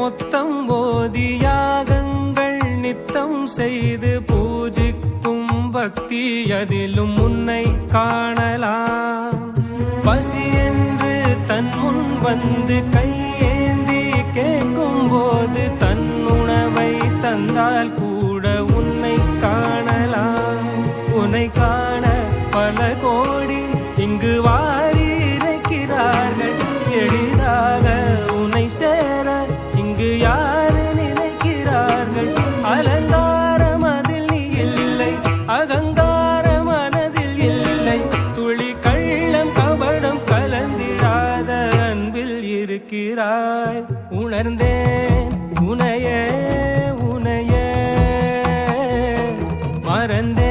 மொத்தம் போதி யாகங்கள் நித்தம் செய்து பூஜிக்கும் பக்தி அதிலும் உன்னை காணலாம். பசி என்று தன் முன் வந்து கையேந்தி கேட்கும் போது தன் உணவை தந்தால் கூட உன்னை காணலாம். உன்னை காண பல கோடி இங்கு வாரி இறைக்கிறார்கள். எளிதாக உன்னை சேர இங்கு யாரு நினைக்கிறார்கள்? அலங்காரம் அதில் நீ இல்லை, அகங்கார மனதில் இல்லை. துளி கள்ளம் கபடம் கலந்திடாத அன்பில் இருக்கிறாய். உணர்ந்தேன் உனையே உனையே மறந்தேன்.